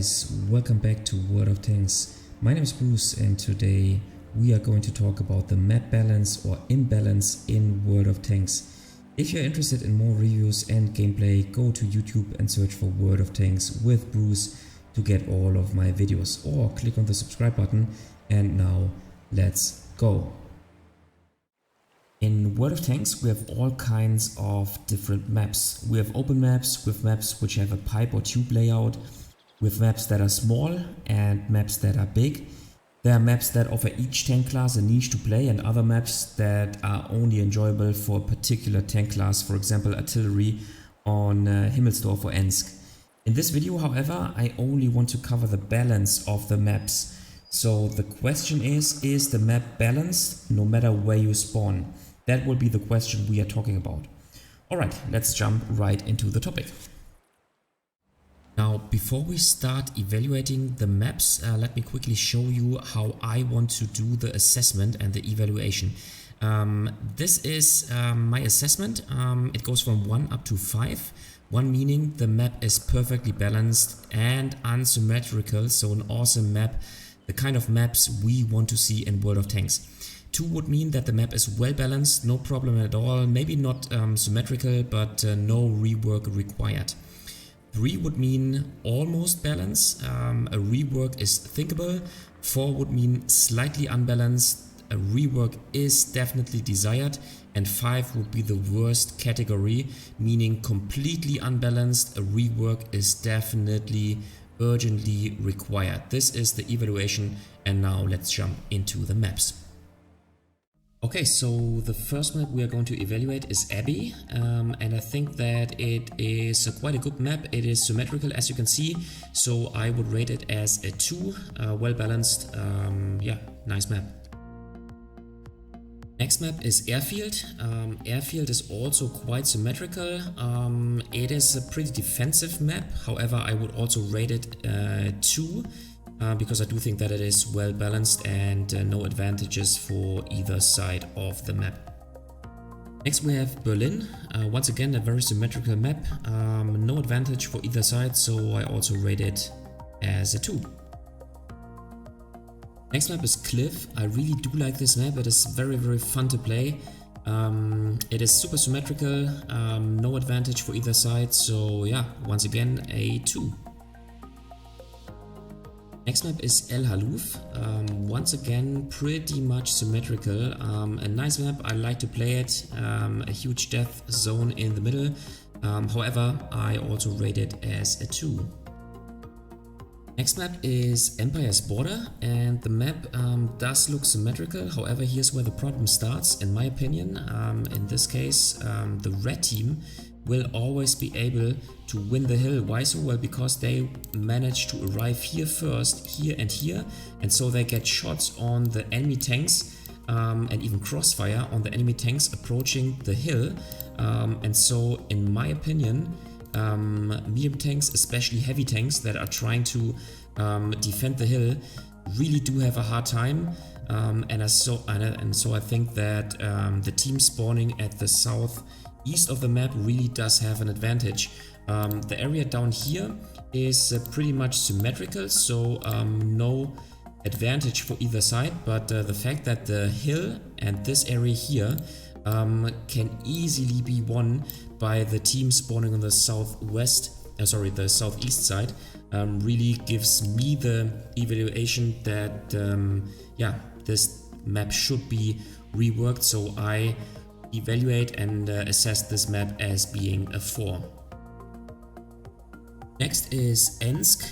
guys, welcome back to World of Tanks. My name is Bruce and today we are going to talk about the map balance or imbalance in World of Tanks. If you're interested in more reviews and gameplay, go to YouTube and search for World of Tanks with Bruce to get all of my videos, or click on the subscribe button. And now let's go. In World of Tanks we have all kinds of different maps. We have open maps with maps which have a pipe or tube layout, with maps that are small and maps that are big. There are maps that offer each tank class a niche to play, and other maps that are only enjoyable for a particular tank class, for example artillery on Himmelsdorf or Ensk. In this video, however, I only want to cover the balance of the maps. So the question is the map balanced no matter where you spawn? That will be the question we are talking about. Alright, let's jump right into the topic. Now, before we start evaluating the maps, let me quickly show you how I want to do the assessment and the evaluation. This is my assessment. It goes from 1 up to 5. 1 meaning the map is perfectly balanced and unsymmetrical, so an awesome map, the kind of maps we want to see in World of Tanks. 2 would mean that the map is well balanced, no problem at all, maybe not symmetrical, but no rework required. 3 would mean almost balanced, a rework is thinkable. 4 would mean slightly unbalanced, a rework is definitely desired. And 5 would be the worst category, meaning completely unbalanced, a rework is definitely urgently required. This is the evaluation, and now let's jump into the maps. Okay, so the first map we are going to evaluate is Abbey, and I think that it is quite a good map. It is symmetrical, as you can see, so I would rate it as a 2, well balanced, yeah, nice map. Next map is Airfield. Airfield is also quite symmetrical. It is a pretty defensive map, however I would also rate it 2. Because I do think that it is well balanced and no advantages for either side of the map. Next we have Berlin. Once again a very symmetrical map, no advantage for either side, so I also rate it as a 2. Next map is Cliff. I really do like this map, it is very fun to play. It is super symmetrical, no advantage for either side, so yeah, once again a 2. Next map is El Haloof. Once again pretty much symmetrical, a nice map, I like to play it, a huge death zone in the middle, however I also rate it as a 2. Next map is Empire's Border, and the map does look symmetrical, however here's where the problem starts in my opinion. In this case the red team will always be able to win the hill. Why so? Well, because they manage to arrive here first, here, and so they get shots on the enemy tanks and even crossfire on the enemy tanks approaching the hill, and so in my opinion medium tanks, especially heavy tanks that are trying to defend the hill, really do have a hard time, and so I think that the team spawning at the southeast of the map really does have an advantage. The area down here is pretty much symmetrical, so no advantage for either side, but the fact that the hill and this area here can easily be won by the team spawning on the the southeast side, really gives me the evaluation that yeah, this map should be reworked, so I evaluate and assess this map as being a 4. Next is Ensk.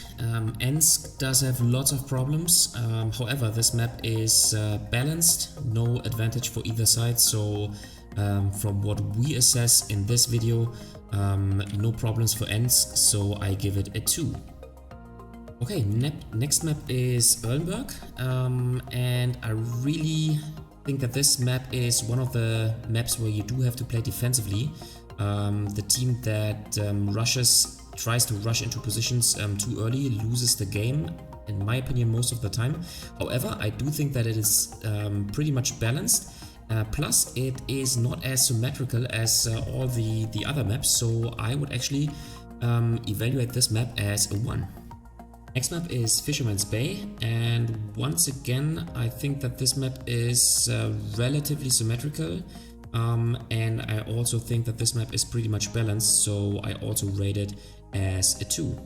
Ensk does have lots of problems, however this map is balanced, no advantage for either side, so from what we assess in this video, no problems for Ensk, so I give it a 2. Okay, next map is Erlenberg, and I really think that this map is one of the maps where you do have to play defensively. The team that tries to rush into positions too early loses the game, in my opinion, most of the time. However, I do think that it is pretty much balanced, plus it is not as symmetrical as all the other maps, so I would actually evaluate this map as a 1. Next map is Fishermans Bay, and once again I think that this map is relatively symmetrical, and I also think that this map is pretty much balanced, so I also rate it as a 2.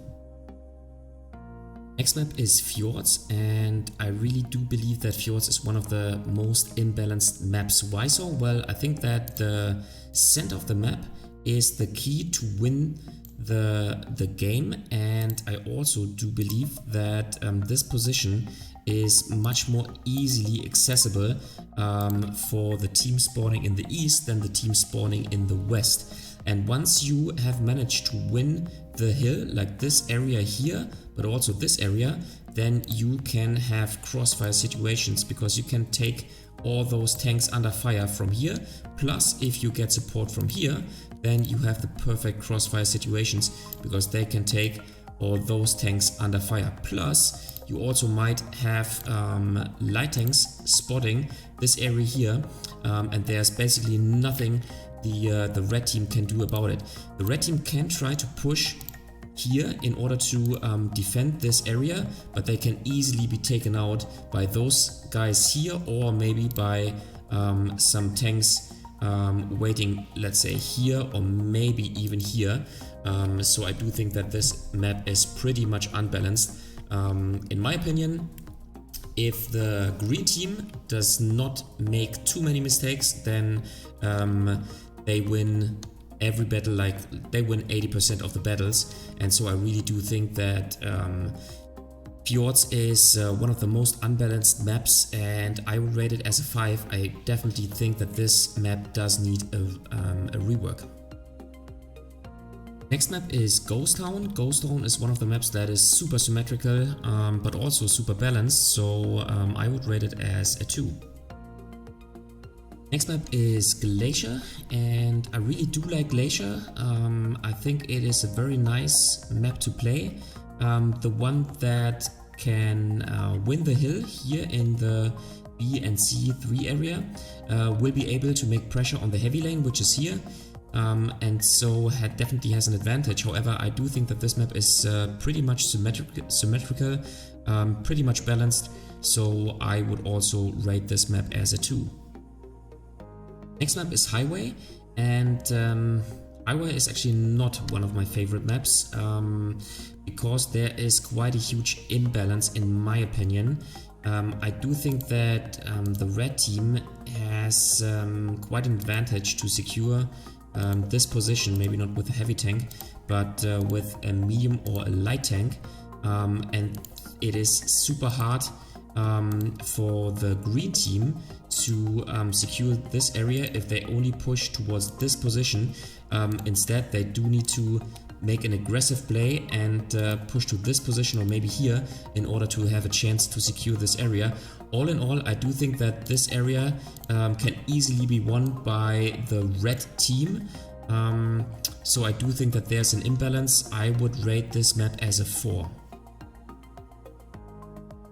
Next map is Fjords, and I really do believe that Fjords is one of the most imbalanced maps. Why so? Well, I think that the center of the map is the key to win the game, and I also do believe that this position is much more easily accessible for the team spawning in the east than the team spawning in the west. And once you have managed to win the hill, like this area here, but also this area, then you can have crossfire situations, because you can take all those tanks under fire from here. Plus, if you get support from here, then you have the perfect crossfire situations, because they can take all those tanks under fire. Plus, you also might have light tanks spotting this area here, and there's basically nothing the red team can do about it. The red team can try to push here in order to defend this area, but they can easily be taken out by those guys here, or maybe by some tanks waiting, let's say here, or maybe even here. So I do think that this map is pretty much unbalanced. In my opinion, if the green team does not make too many mistakes, then they win every battle, like they win 80% of the battles. And so I really do think that Fjords is one of the most unbalanced maps, and I would rate it as a 5. I definitely think that this map does need a rework. Next map is Ghost Town. Ghost Town is one of the maps that is super symmetrical, but also super balanced, so I would rate it as a 2. Next map is Glacier, and I really do like Glacier. I think it is a very nice map to play. The one that can win the hill here in the B and C3 area will be able to make pressure on the heavy lane, which is here. And so definitely has an advantage. However, I do think that this map is pretty much symmetrical, pretty much balanced, so I would also rate this map as a 2. Next map is Highway, and Highway is actually not one of my favorite maps, because there is quite a huge imbalance in my opinion. I do think that the red team has quite an advantage to secure this position, maybe not with a heavy tank, but with a medium or a light tank, and it is super hard for the green team to secure this area if they only push towards this position. Instead, they do need to make an aggressive play and push to this position, or maybe here, in order to have a chance to secure this area. All in all, I do think that this area can easily be won by the red team. So I do think that there's an imbalance. I would rate this map as a 4.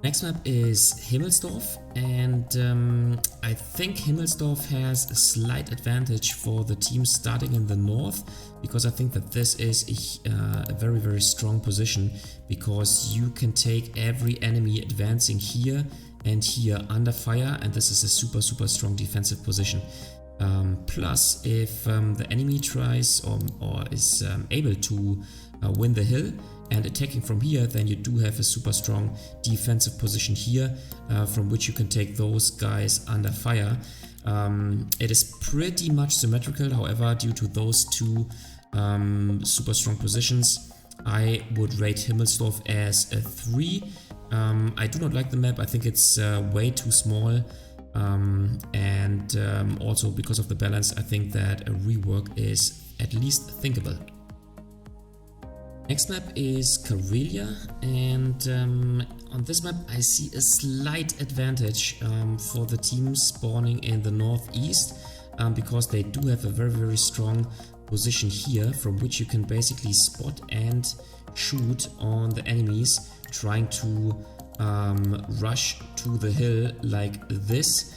Next map is Himmelsdorf, and I think Himmelsdorf has a slight advantage for the team starting in the north, because I think that this is a very, very strong position, because you can take every enemy advancing here and here under fire, and this is a super, super strong defensive position. Plus, if the enemy tries or is able to win the hill and attacking from here, then you do have a super strong defensive position here, from which you can take those guys under fire. It is pretty much symmetrical, however, due to those two super strong positions, I would rate Himmelsdorf as a 3. I do not like the map. I think it's way too small, and also because of the balance, I think that a rework is at least thinkable. Next map is Karelia, and on this map I see a slight advantage for the team spawning in the northeast, because they do have a very, very strong position here, from which you can basically spot and shoot on the enemies trying to rush to the hill like this.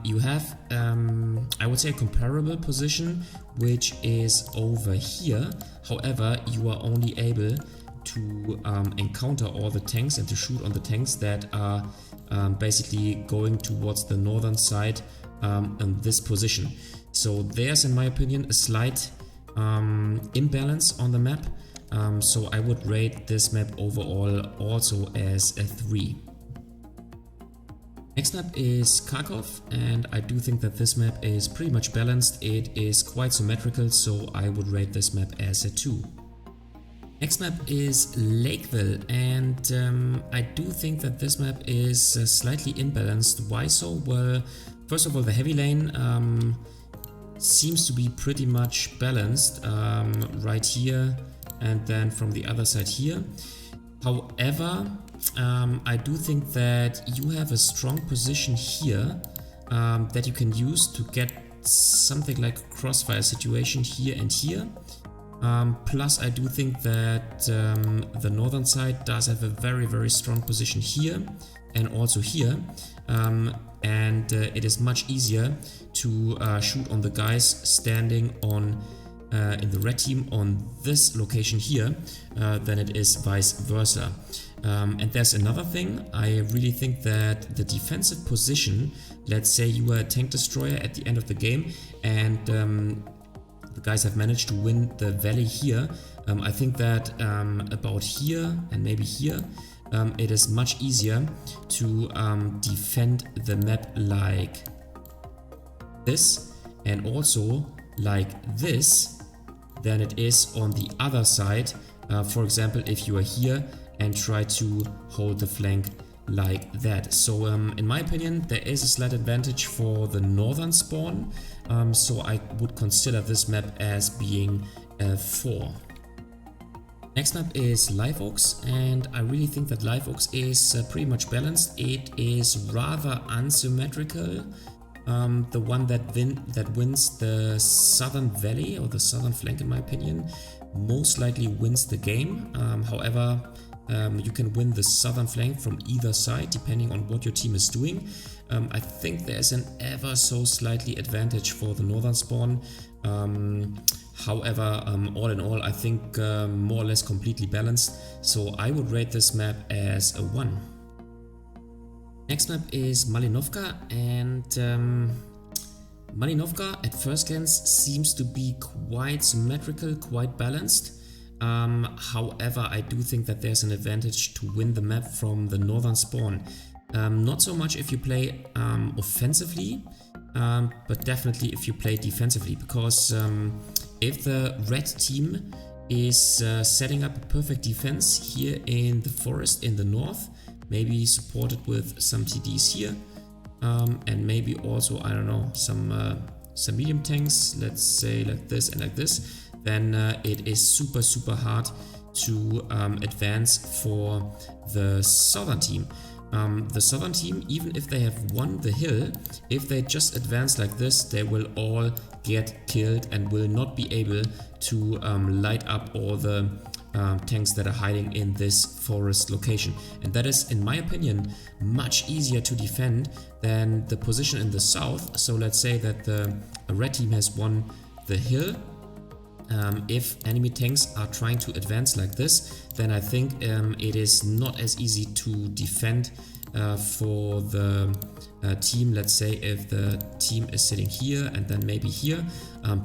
You have, I would say, a comparable position, which is over here. However, you are only able to encounter all the tanks and to shoot on the tanks that are basically going towards the northern side in this position. So there's, in my opinion, a slight imbalance on the map. So I would rate this map overall also as a 3. Next map is Karkov, and I do think that this map is pretty much balanced. It is quite symmetrical, so I would rate this map as a 2. Next map is Lakeville, and I do think that this map is slightly imbalanced. Why so? Well, first of all, the heavy lane seems to be pretty much balanced right here and then from the other side here. However, I do think that you have a strong position here that you can use to get something like a crossfire situation here and here. Plus, I do think that the northern side does have a very strong position here and also here, and it is much easier to shoot on the guys standing on in the red team on this location here than it is vice versa. And there's another thing. I really think that the defensive position, let's say you are a tank destroyer at the end of the game and the guys have managed to win the valley here, I think that about here and maybe here it is much easier to defend the map like this and also like this than it is on the other side. For example, if you are here and try to hold the flank like that. So in my opinion, there is a slight advantage for the northern spawn, so I would consider this map as being a 4. Next map is Live Oaks, and I really think that Live Oaks is pretty much balanced. It is rather unsymmetrical. The one that wins the southern valley or the southern flank, in my opinion, most likely wins the game. However, you can win the southern flank from either side depending on what your team is doing. I think there's an ever so slightly advantage for the northern spawn. However, all in all, I think more or less completely balanced, so I would rate this map as a 1. Next map is Malinovka, and Malinovka at first glance seems to be quite symmetrical, quite balanced. However, I do think that there's an advantage to win the map from the northern spawn. Not so much if you play offensively, but definitely if you play defensively, because if the red team is setting up a perfect defense here in the forest in the north, maybe supported with some TDs here, and maybe also, I don't know, some medium tanks, let's say like this and like this, then it is super hard to advance for the southern team. The southern team, even if they have won the hill, if they just advance like this, they will all get killed and will not be able to light up all the tanks that are hiding in this forest location. And that is, in my opinion, much easier to defend than the position in the south. So let's say that the red team has won the hill. If enemy tanks are trying to advance like this, then I think it is not as easy to defend for the team. Let's say if the team is sitting here and then maybe here,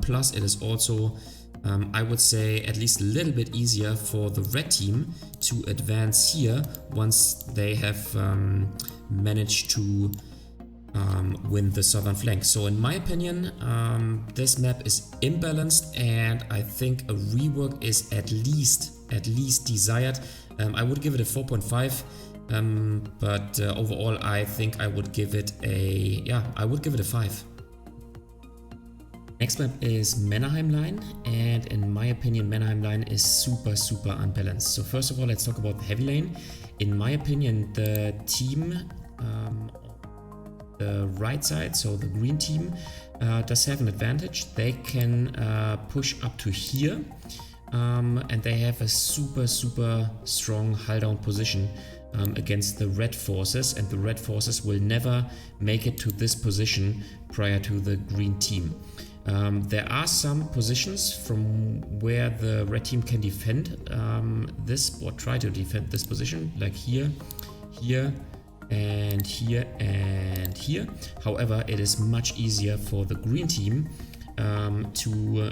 plus it is also I would say at least a little bit easier for the red team to advance here once they have managed to win the southern flank. So in my opinion, this map is imbalanced, and I think a rework is at least desired. I would give it a 4.5, but overall I think I would give it a 5. Next map is Mannheim Line, and in my opinion Mannheim Line is super unbalanced. So first of all, let's talk about the heavy lane. In my opinion, the team the right side, so the green team, does have an advantage. They can push up to here, and they have a super strong hull down position against the red forces, and the red forces will never make it to this position prior to the green team. There are some positions from where the red team can defend this, or try to defend this position, like here, here, and here, and here. However, it is much easier for the green team to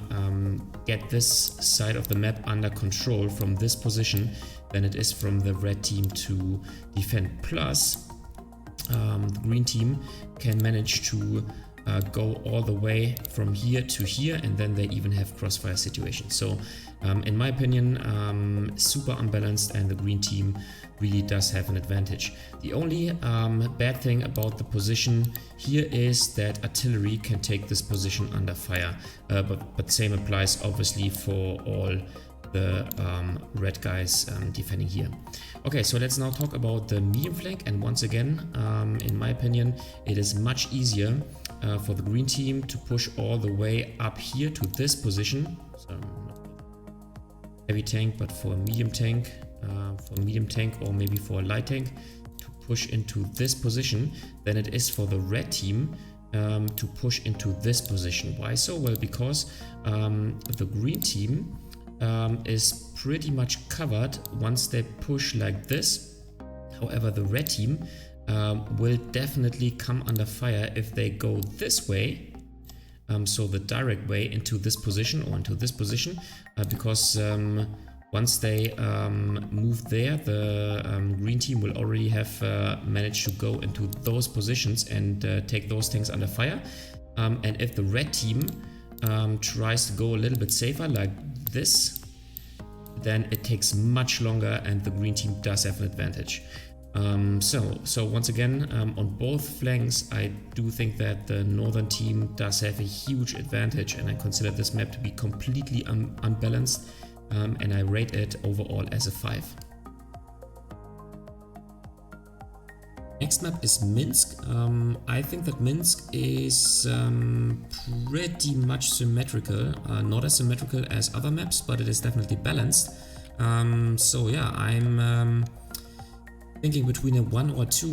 get this side of the map under control from this position than it is from the red team to defend. Plus, the green team can manage to go all the way from here to here, and then they even have crossfire situations. So in my opinion, super unbalanced, and the green team really does have an advantage. The only bad thing about the position here is that artillery can take this position under fire, but same applies obviously for all the red guys defending here. Okay, so let's now talk about the medium flank, and once again, in my opinion, it is much easier for the green team to push all the way up here to this position. So not heavy tank, but for a medium tank, or maybe for a light tank, to push into this position than it is for the red team to push into this position. Why so? Well, because the green team is pretty much covered once they push like this. However, the red team will definitely come under fire if they go this way, so the direct way into this position or into this position, because once they move there, the green team will already have managed to go into those positions and take those things under fire. And if the red team tries to go a little bit safer like this, then it takes much longer and the green team does have an advantage. So once again, on both flanks, I do think that the northern team does have a huge advantage, and I consider this map to be completely unbalanced, and I rate it overall as a 5. Next map is Minsk. I think that Minsk is pretty much symmetrical, not as symmetrical as other maps, but it is definitely balanced. So yeah, I'm thinking between a 1 or 2.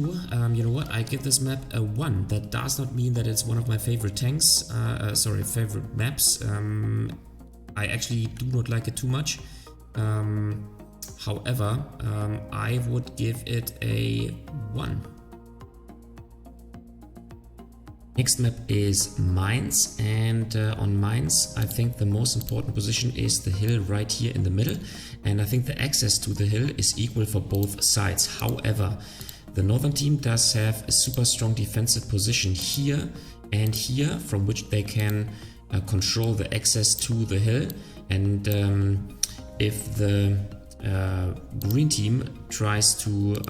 You know what, I give this map a 1. That does not mean that it's one of my favorite tanks, favorite maps. I actually do not like it too much. However, I would give it a 1. Next map is Mines, and on Mines I think the most important position is the hill right here in the middle, and I think the access to the hill is equal for both sides. However, the northern team does have a super strong defensive position here and here, from which they can control the access to the hill, and if the green team tries to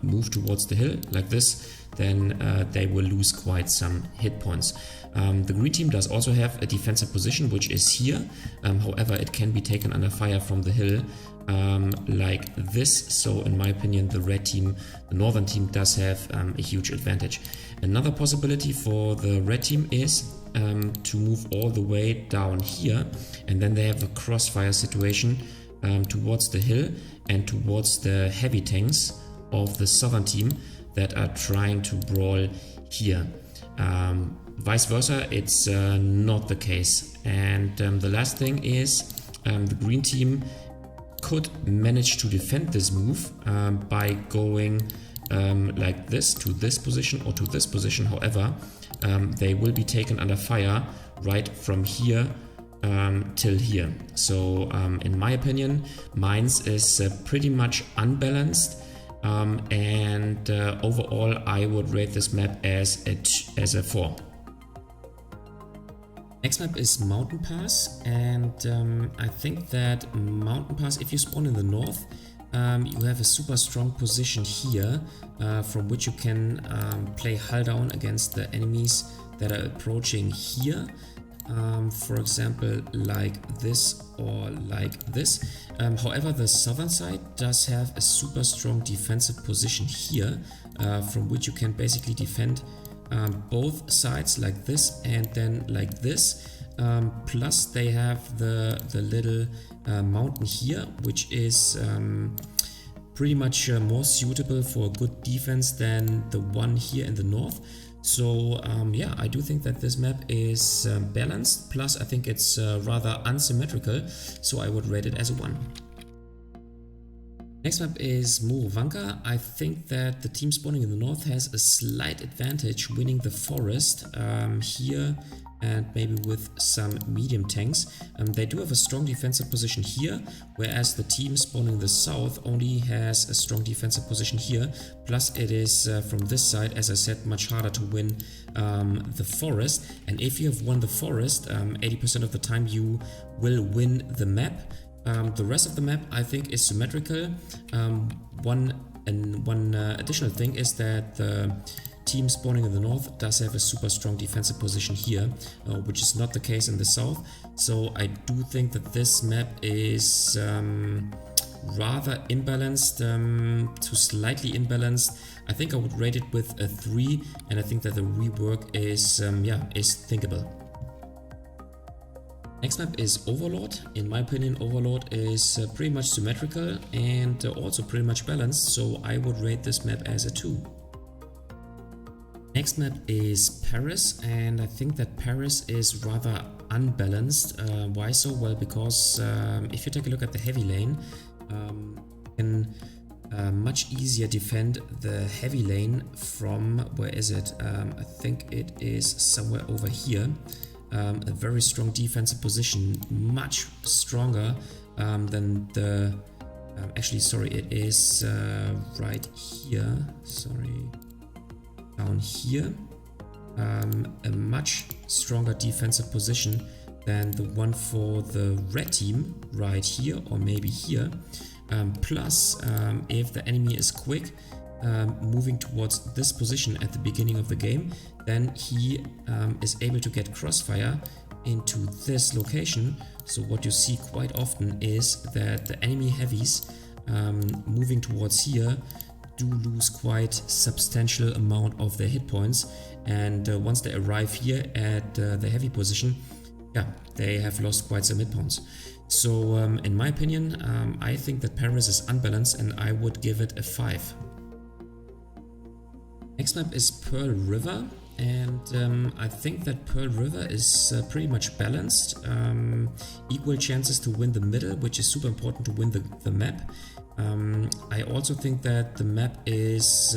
move towards the hill like this, then they will lose quite some hit points. The green team does also have a defensive position, which is here. However, it can be taken under fire from the hill like this. So in my opinion, the red team, the northern team, does have a huge advantage. Another possibility for the red team is to move all the way down here, and then they have a crossfire situation towards the hill and towards the heavy tanks of the southern team that are trying to brawl here. Vice versa, it's not the case. And the last thing is the green team could manage to defend this move by going like this to this position or to this position. However, they will be taken under fire right from here till here. So in my opinion, Mines is pretty much unbalanced, and overall I would rate this map as a 4. Next map is Mountain Pass, and I think that Mountain Pass, if you spawn in the north, you have a super strong position here from which you can play hull down against the enemies that are approaching here. For example, like this or like this. However, the southern side does have a super strong defensive position here, from which you can basically defend both sides like this and then like this. Plus they have the little mountain here, which is pretty much more suitable for a good defense than the one here in the north. So yeah, I do think that this map is balanced, plus I think it's rather unsymmetrical, so I would rate it as a 1. Next map is Moravanka. I think that the team spawning in the north has a slight advantage winning the forest here, and maybe with some medium tanks. They do have a strong defensive position here, whereas the team spawning in the south only has a strong defensive position here. Plus it is from this side, as I said, much harder to win the forest. And if you have won the forest, 80% of the time you will win the map. The rest of the map I think is symmetrical. One additional thing is that the team spawning in the north does have a super strong defensive position here, which is not the case in the south. So I do think that this map is rather imbalanced to slightly imbalanced. I think I would rate it with a 3, and I think that the rework is is thinkable. Next map is Overlord. In my opinion, Overlord is pretty much symmetrical and also pretty much balanced, so I would rate this map as a 2. Next map is Paris, and I think that Paris is rather unbalanced. Why so? Well, because if you take a look at the heavy lane, you can much easier defend the heavy lane from, where is it? I think it is somewhere over here. A very strong defensive position, much stronger than the actually sorry, it is right here, sorry, down here, a much stronger defensive position than the one for the red team right here, or maybe here. Plus if the enemy is quick moving towards this position at the beginning of the game, then he is able to get crossfire into this location. So what you see quite often is that the enemy heavies moving towards here do lose quite substantial amount of their hit points, and once they arrive here at the heavy position, yeah, they have lost quite some hit points. So in my opinion, I think that Paris is unbalanced, and I would give it a 5. Next map is Pearl River, and I think that Pearl River is pretty much balanced. Equal chances to win the middle, which is super important to win the map. I also think that the map is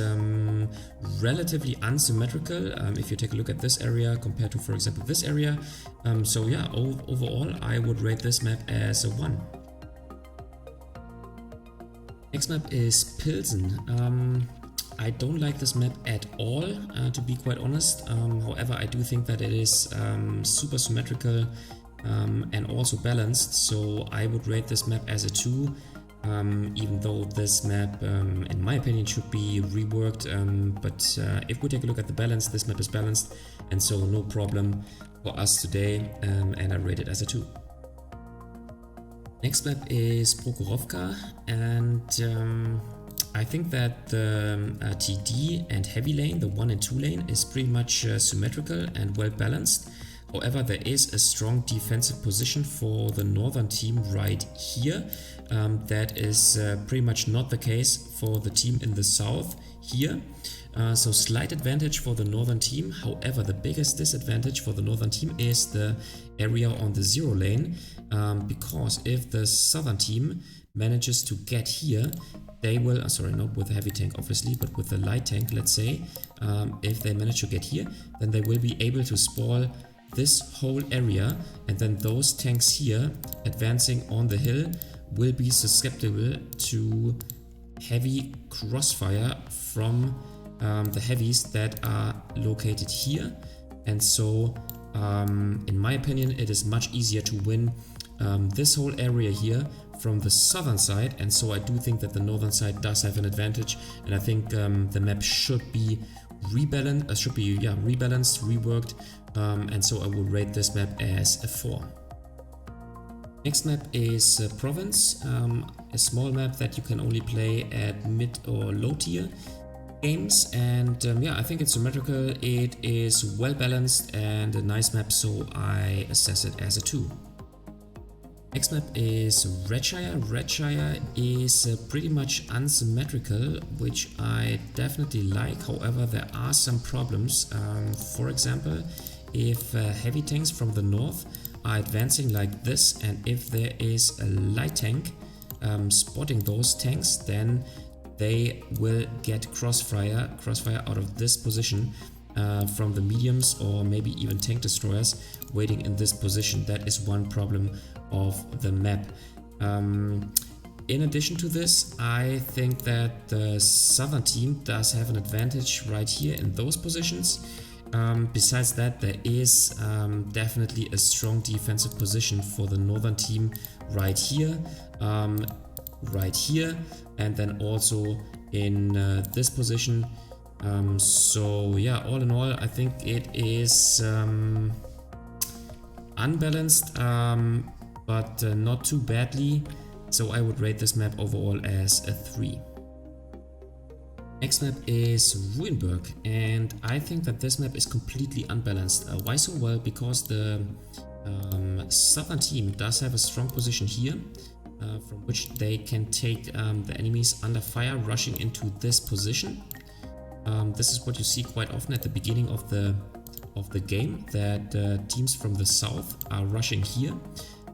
relatively unsymmetrical if you take a look at this area compared to, for example, this area. So yeah, overall I would rate this map as a 1. Next map is Pilsen. I don't like this map at all, to be quite honest. However, I do think that it is super symmetrical and also balanced, so I would rate this map as a 2, even though this map, in my opinion, should be reworked. But if we take a look at the balance, this map is balanced, and so no problem for us today, and I rate it as a 2. Next map is Pokorovka, and I think that the TD and heavy lane, the 1 and 2 lane, is pretty much symmetrical and well balanced. However, there is a strong defensive position for the northern team right here. That is pretty much not the case for the team in the south here. So slight advantage for the northern team. However, the biggest disadvantage for the northern team is the area on the 0 lane, because if the southern team manages to get here, they will, sorry, not with the heavy tank obviously, but with the light tank, let's say, if they manage to get here, then they will be able to spoil this whole area, and then those tanks here advancing on the hill will be susceptible to heavy crossfire from the heavies that are located here. And so in my opinion, it is much easier to win this whole area here from the southern side, and so I do think that the northern side does have an advantage, and I think the map should be rebalanced, reworked, and so I will rate this map as a 4. Next map is Province, a small map that you can only play at mid or low tier games, and yeah, I think it's symmetrical, it is well balanced and a nice map, so I assess it as a 2. Next map is Redshire. Redshire is pretty much unsymmetrical, which I definitely like. However, there are some problems. For example, if heavy tanks from the north are advancing like this, and if there is a light tank spotting those tanks, then they will get crossfire out of this position from the mediums or maybe even tank destroyers waiting in this position. That is one problem of the map. In addition to this, I think that the southern team does have an advantage right here in those positions. Besides that, there is definitely a strong defensive position for the northern team right here, and then also in this position. So yeah, all in all, I think it is unbalanced, but not too badly. So I would rate this map overall as a 3. Next map is Ruinberg, and I think that this map is completely unbalanced. Why so? Well, because the southern team does have a strong position here, from which they can take the enemies under fire rushing into this position. This is what you see quite often at the beginning of the game, that teams from the south are rushing here,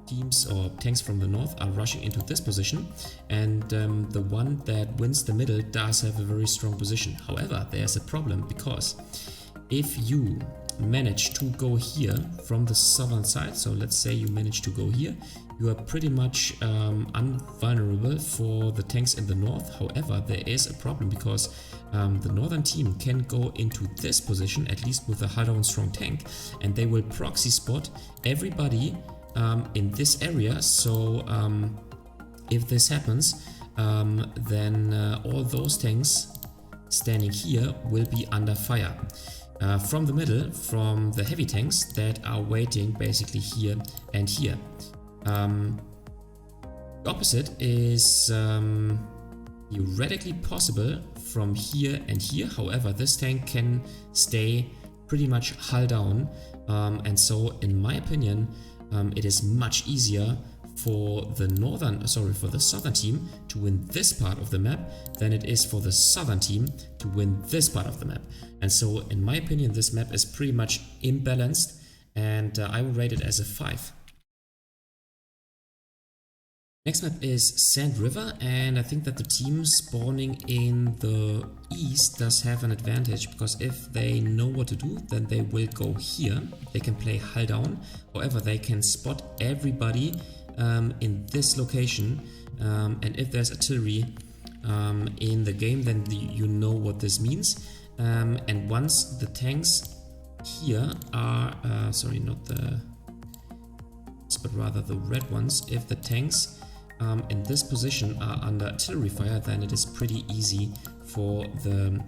teams or tanks from the north are rushing into this position, and the one that wins the middle does have a very strong position. However, there's a problem, because if you manage to go here from the southern side, so let's say you manage to go here, you are pretty much invulnerable for the tanks in the north. However, there is a problem, because the northern team can go into this position, at least with a hull down strong tank, and they will proxy spot everybody in this area. So if this happens, then all those tanks standing here will be under fire from the middle, from the heavy tanks that are waiting basically here and here. The opposite is theoretically possible from here and here. However, this tank can stay pretty much hull down, and so in my opinion, it is much easier for the southern team to win this part of the map than it is for the southern team to win this part of the map. And so in my opinion, this map is pretty much imbalanced, and I would rate it as a 5. Next map is Sand River, and I think that the team spawning in the east does have an advantage, because if they know what to do, then they will go here. They can play hull down. However, they can spot everybody in this location, and if there's artillery in the game, then you know what this means. And once the tanks here are, sorry, not the, but rather the red ones, if the tanks in this position are under artillery fire, then it is pretty easy for the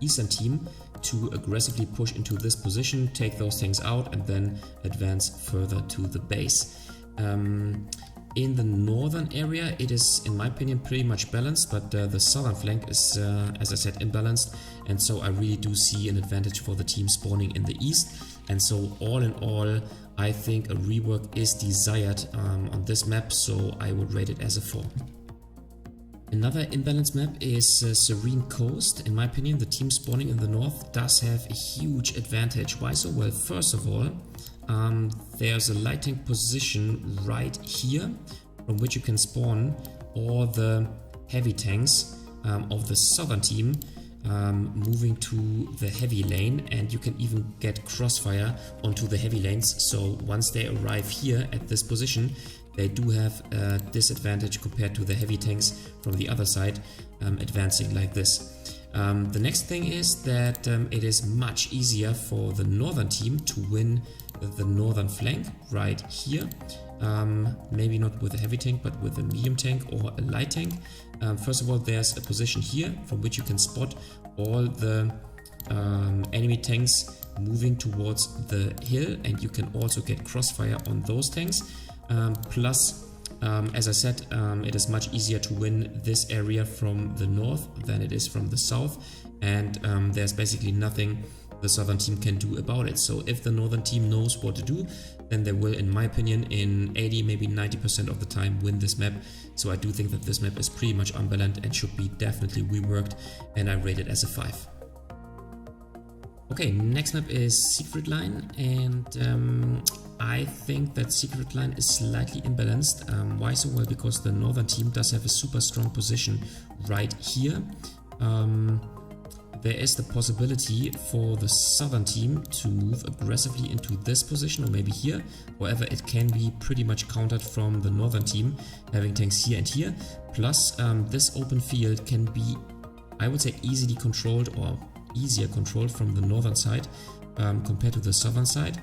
eastern team to aggressively push into this position, take those tanks out, and then advance further to the base. In the northern area, it is, in my opinion, pretty much balanced, but the southern flank is, as I said, imbalanced, and so I really do see an advantage for the team spawning in the east. And so all in all, I think a rework is desired on this map, so I would rate it as a 4. Another imbalanced map is Serene Coast. In my opinion, the team spawning in the north does have a huge advantage. Why so? Well, first of all, there's a light tank position right here, from which you can spawn all the heavy tanks of the southern team, moving to the heavy lane, and you can even get crossfire onto the heavy lanes. So once they arrive here at this position, they do have a disadvantage compared to the heavy tanks from the other side advancing like this. The next thing is that it is much easier for the northern team to win the northern flank right here. Maybe not with a heavy tank, but with a medium tank or a light tank. First of all, there's a position here from which you can spot all the enemy tanks moving towards the hill, and you can also get crossfire on those tanks. Plus, as I said, it is much easier to win this area from the north than it is from the south, and there's basically nothing the southern team can do about it. So if the northern team knows what to do, then they will, in my opinion, in 80, maybe 90% of the time win this map. So I do think that this map is pretty much unbalanced and should be definitely reworked, and I rate it as a 5. Okay, next map is Secret Line, and I think that Secret Line is slightly imbalanced. Why so? Well, because the northern team does have a super strong position right here. There is the possibility for the southern team to move aggressively into this position or maybe here. However, it can be pretty much countered from the northern team having tanks here and here. Plus, this open field can be, I would say, easily controlled or easier controlled from the northern side compared to the southern side.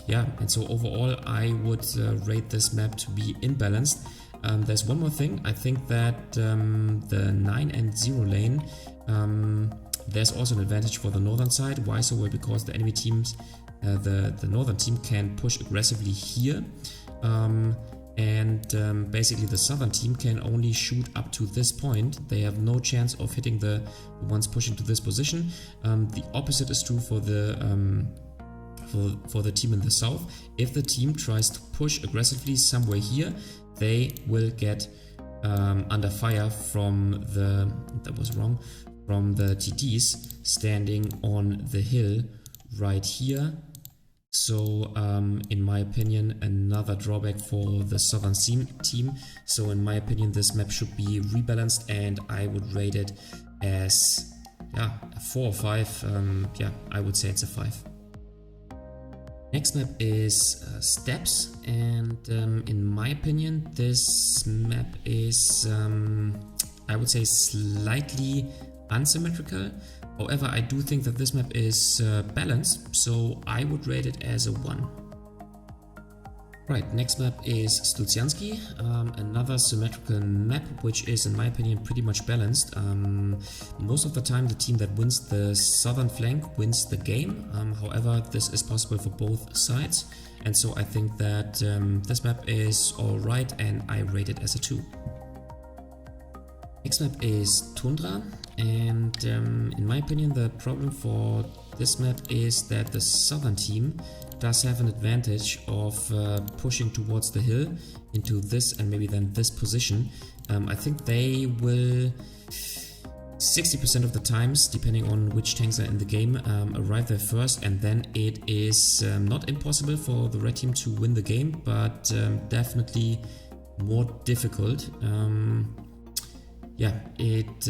Yeah, and so overall I would rate this map to be imbalanced. There's one more thing. I think that the 9 and 0 lane, there's also an advantage for the northern side. Why so? Well, because the enemy teams, the northern team can push aggressively here, and basically the southern team can only shoot up to this point. They have no chance of hitting the ones pushing to this position. The opposite is true for the team in the south. If the team tries to push aggressively somewhere here, they will get under fire from the, from the TTs standing on the hill right here. So in my opinion, another drawback for the southern team. So in my opinion, this map should be rebalanced, and I would rate it as, yeah, a 4 or 5. Yeah, I would say it's a 5. Next map is Steps, and in my opinion, this map is, I would say, slightly unsymmetrical. However, I do think that this map is balanced, so I would rate it as a 1. Right, next map is Stutzyansky, another symmetrical map, which is, in my opinion, pretty much balanced. Most of the time, the team that wins the southern flank wins the game. However, this is possible for both sides, and so I think that this map is alright, and I rate it as a 2. Next map is Tundra, and in my opinion, the problem for this map is that the southern team does have an advantage of pushing towards the hill into this and maybe then this position. I think they will 60% of the times, depending on which tanks are in the game, arrive there first, and then it is not impossible for the red team to win the game, but definitely more difficult. Yeah, it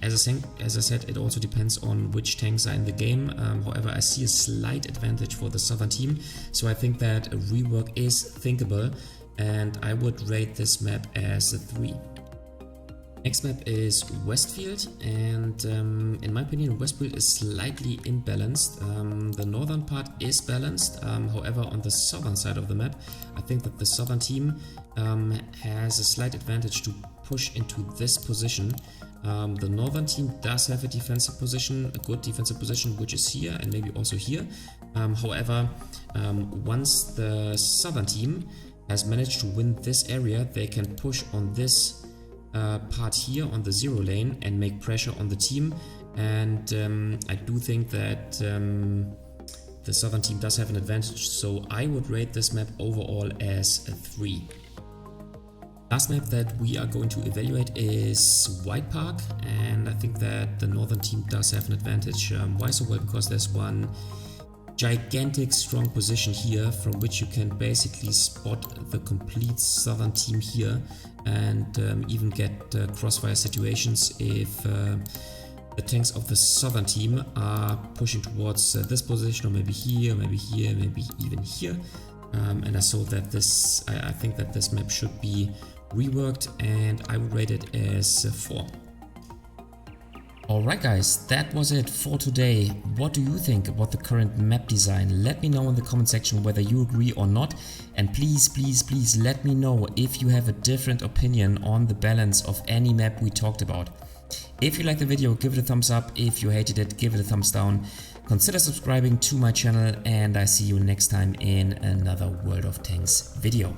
as I said, it also depends on which tanks are in the game. However, I see a slight advantage for the southern team, so I think that a rework is thinkable, and I would rate this map as a 3. Next map is Westfield, and in my opinion, Westfield is slightly imbalanced. The northern part is balanced, however, on the southern side of the map, I think that the southern team has a slight advantage to push into this position. The northern team does have a defensive position, a good defensive position, which is here and maybe also here. However, once the southern team has managed to win this area, they can push on this part here on the 0 lane and make pressure on the team, and I do think that the southern team does have an advantage, so I would rate this map overall as a 3. Last map that we are going to evaluate is White Park, and I think that the northern team does have an advantage. Why so? Well, because there's one gigantic strong position here from which you can basically spot the complete southern team here, and even get crossfire situations if the tanks of the southern team are pushing towards this position, or maybe here, maybe here, maybe even here. And I saw that this, I think that this map should be reworked, and I would rate it as a 4. Alright guys, that was it for today. What do you think about the current map design? Let me know in the comment section whether you agree or not, and please let me know if you have a different opinion on the balance of any map we talked about. If you liked the video, give it a thumbs up. If you hated it, give it a thumbs down. Consider subscribing to my channel, and I see you next time in another World of Tanks video.